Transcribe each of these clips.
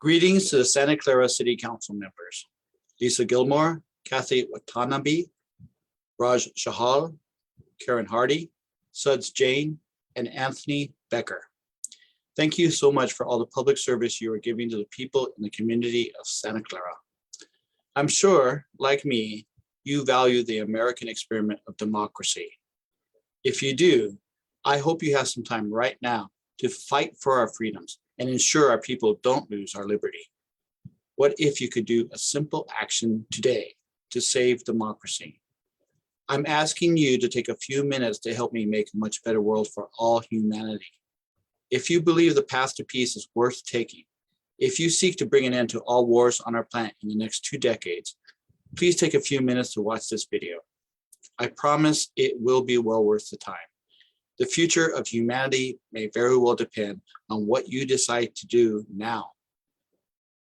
Greetings to the Santa Clara City Council members, Lisa Gilmore, Kathy Watanabe, Raj Shahal, Karen Hardy, Suds Jane, and Anthony Becker. Thank you so much for all the public service you are giving to the people in the community of Santa Clara. I'm sure, like me, you value the American experiment of democracy. If you do, I hope you have some time right now to fight for our freedoms and ensure our people don't lose our liberty. What if you could do a simple action today to save democracy? I'm asking you to take a few minutes to help me make a much better world for all humanity. If you believe the path to peace is worth taking, if you seek to bring an end to all wars on our planet in the next 2 decades, please take a few minutes to watch this video. I promise it will be well worth the time. The future of humanity may very well depend on what you decide to do now.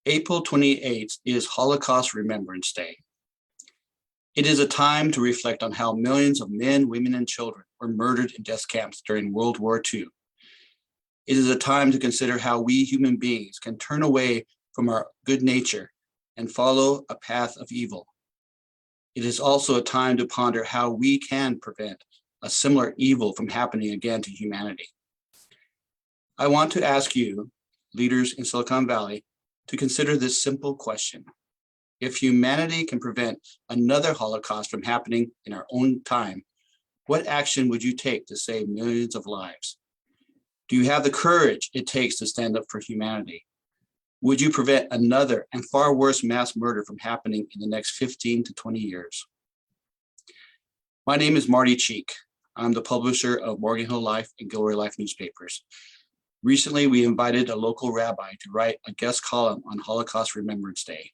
April 28th is Holocaust Remembrance Day. It is a time to reflect on how millions of men, women, and children were murdered in death camps during World War II. It is a time to consider how we human beings can turn away from our good nature and follow a path of evil. It is also a time to ponder how we can prevent a similar evil from happening again to humanity. I want to ask you, leaders in Silicon Valley, to consider this simple question. If humanity can prevent another Holocaust from happening in our own time, what action would you take to save millions of lives? Do you have the courage it takes to stand up for humanity? Would you prevent another and far worse mass murder from happening in the next 15 to 20 years? My name is Marty Cheek. I'm the publisher of Morgan Hill Life and Gilroy Life newspapers. Recently, we invited a local rabbi to write a guest column on Holocaust Remembrance Day.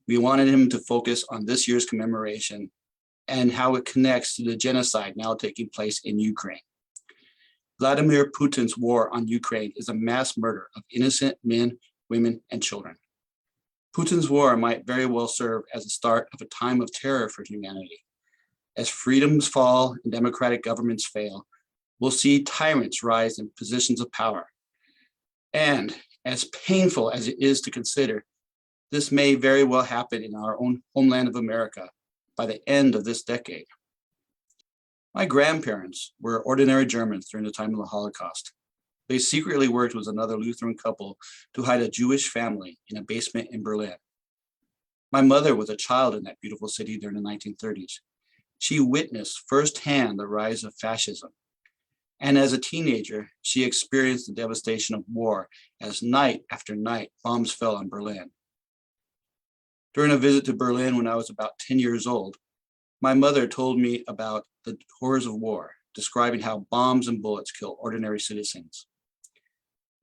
We wanted him to focus on this year's commemoration and how it connects to the genocide now taking place in Ukraine. Vladimir Putin's war on Ukraine is a mass murder of innocent men, women, and children. Putin's war might very well serve as the start of a time of terror for humanity. As freedoms fall and democratic governments fail, we'll see tyrants rise in positions of power. And as painful as it is to consider, this may very well happen in our own homeland of America by the end of this decade. My grandparents were ordinary Germans during the time of the Holocaust. They secretly worked with another Lutheran couple to hide a Jewish family in a basement in Berlin. My mother was a child in that beautiful city during the 1930s. She witnessed firsthand the rise of fascism. And as a teenager, she experienced the devastation of war as night after night bombs fell on Berlin. During a visit to Berlin when I was about 10 years old, my mother told me about the horrors of war, describing how bombs and bullets kill ordinary citizens.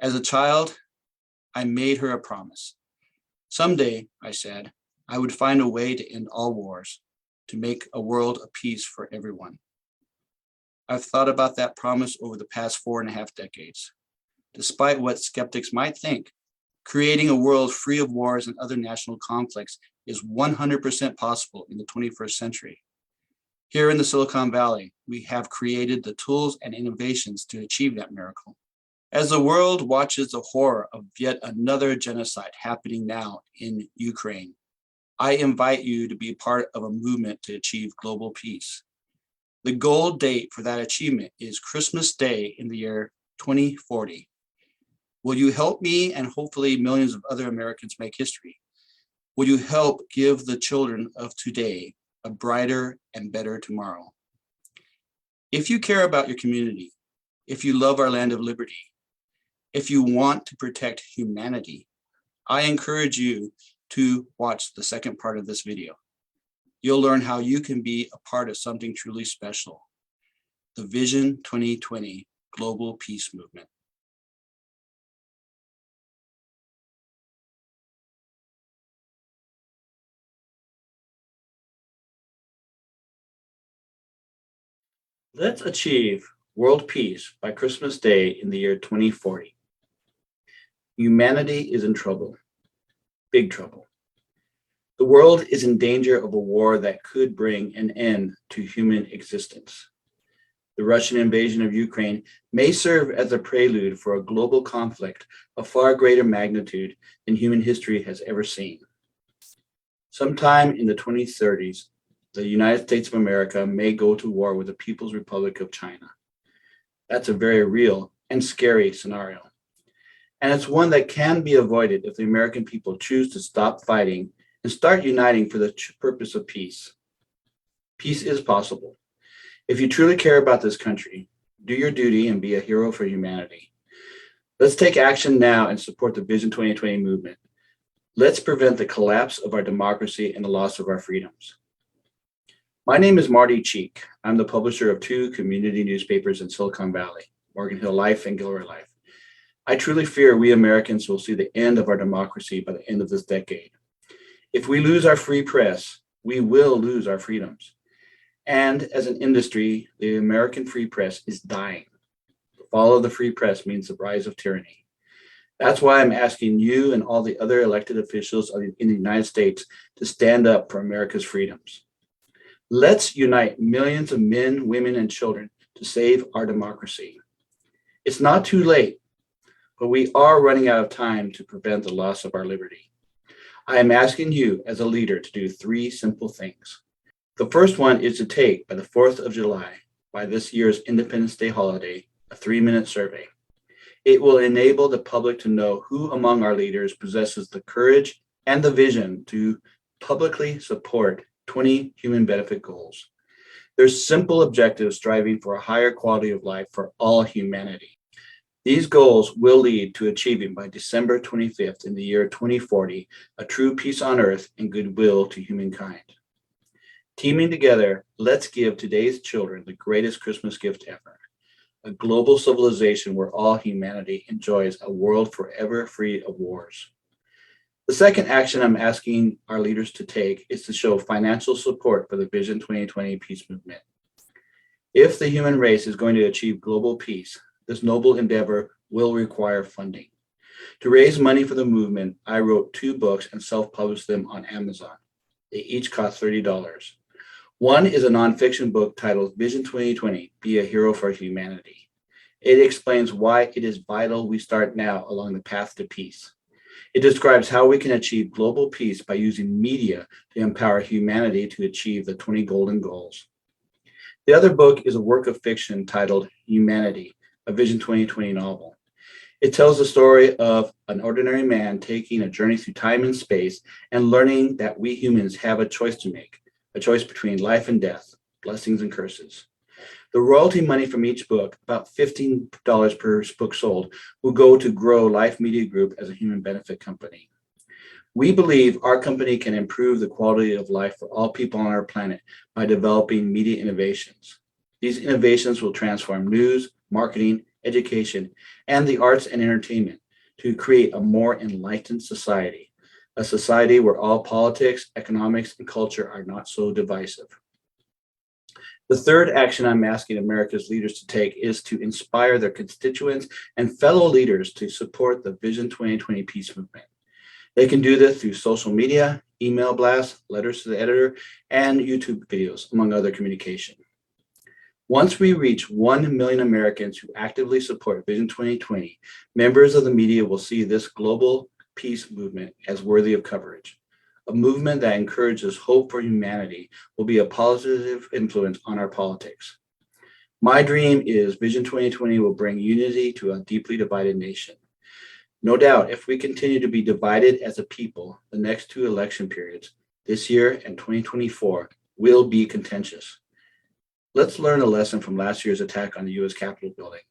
As a child, I made her a promise. Someday, I said, I would find a way to end all wars, to make a world of peace for everyone. I've thought about that promise over the past 4.5 decades. Despite what skeptics might think, creating a world free of wars and other national conflicts is 100% possible in the 21st century. Here in the Silicon Valley, we have created the tools and innovations to achieve that miracle. As the world watches the horror of yet another genocide happening now in Ukraine, I invite you to be part of a movement to achieve global peace. The goal date for that achievement is Christmas Day in the year 2040. Will you help me and hopefully millions of other Americans make history? Will you help give the children of today a brighter and better tomorrow? If you care about your community, if you love our land of liberty, if you want to protect humanity, I encourage you to watch the second part of this video. You'll learn how you can be a part of something truly special, the Vision 2020 Global Peace Movement. Let's achieve world peace by Christmas Day in the year 2040. Humanity is in trouble, big trouble. The world is in danger of a war that could bring an end to human existence. The Russian invasion of Ukraine may serve as a prelude for a global conflict of far greater magnitude than human history has ever seen. Sometime in the 2030s, the United States of America may go to war with the People's Republic of China. That's a very real and scary scenario. And it's one that can be avoided if the American people choose to stop fighting and start uniting for the purpose of peace. Peace is possible. If you truly care about this country, do your duty and be a hero for humanity. Let's take action now and support the Vision 2020 movement. Let's prevent the collapse of our democracy and the loss of our freedoms. My name is Marty Cheek. I'm the publisher of 2 community newspapers in Silicon Valley, Morgan Hill Life and Gilroy Life. I truly fear we Americans will see the end of our democracy by the end of this decade. If we lose our free press, we will lose our freedoms. And as an industry, the American free press is dying. The fall of the free press means the rise of tyranny. That's why I'm asking you and all the other elected officials in the United States to stand up for America's freedoms. Let's unite millions of men, women, and children to save our democracy. It's not too late, but we are running out of time to prevent the loss of our liberty. I am asking you as a leader to do 3 simple things. The first one is to take, by the 4th of July, by this year's Independence Day holiday, a 3-minute survey. It will enable the public to know who among our leaders possesses the courage and the vision to publicly support 20 human benefit goals. There's simple objectives striving for a higher quality of life for all humanity. These goals will lead to achieving by December 25th in the year 2040 a true peace on earth and goodwill to humankind. Teaming together, let's give today's children the greatest Christmas gift ever, a global civilization where all humanity enjoys a world forever free of wars. The second action I'm asking our leaders to take is to show financial support for the Vision 2020 peace movement. If the human race is going to achieve global peace, this noble endeavor will require funding. To raise money for the movement, I wrote 2 books and self-published them on Amazon. They each cost $30. One is a nonfiction book titled Vision 2020, Be a Hero for Humanity. It explains why it is vital we start now along the path to peace. It describes how we can achieve global peace by using media to empower humanity to achieve the 20 golden goals. The other book is a work of fiction titled Humanity, a Vision 2020 novel. It tells the story of an ordinary man taking a journey through time and space and learning that we humans have a choice to make, a choice between life and death, blessings and curses. The royalty money from each book, about $15 per book sold, will go to grow Life Media Group as a human benefit company. We believe our company can improve the quality of life for all people on our planet by developing media innovations. These innovations will transform news, marketing, education, and the arts and entertainment to create a more enlightened society, a society where all politics, economics, and culture are not so divisive. The third action I'm asking America's leaders to take is to inspire their constituents and fellow leaders to support the Vision 2020 peace movement. They can do this through social media, email blasts, letters to the editor, and YouTube videos, among other communication. Once we reach 1 million Americans who actively support Vision 2020, members of the media will see this global peace movement as worthy of coverage. A movement that encourages hope for humanity will be a positive influence on our politics. My dream is Vision 2020 will bring unity to a deeply divided nation. No doubt, if we continue to be divided as a people, the next 2 election periods, this year and 2024, will be contentious. Let's learn a lesson from last year's attack on the U.S. Capitol building.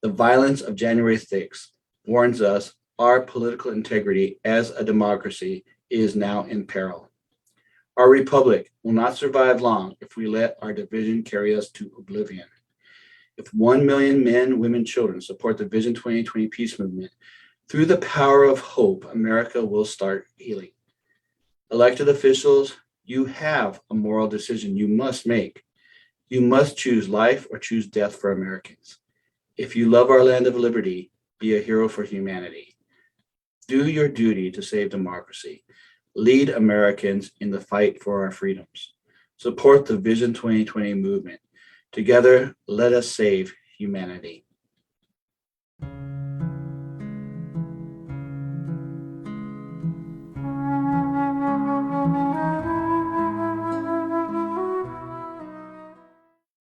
The violence of January 6th warns us our political integrity as a democracy is now in peril. Our republic will not survive long if we let our division carry us to oblivion. If 1 million men, women, children support the Vision 2020 peace movement, through the power of hope, America will start healing. Elected officials, you have a moral decision you must make. You must choose life or choose death for Americans. If you love our land of liberty, be a hero for humanity. Do your duty to save democracy. Lead Americans in the fight for our freedoms. Support the Vision 2020 movement. Together, let us save humanity.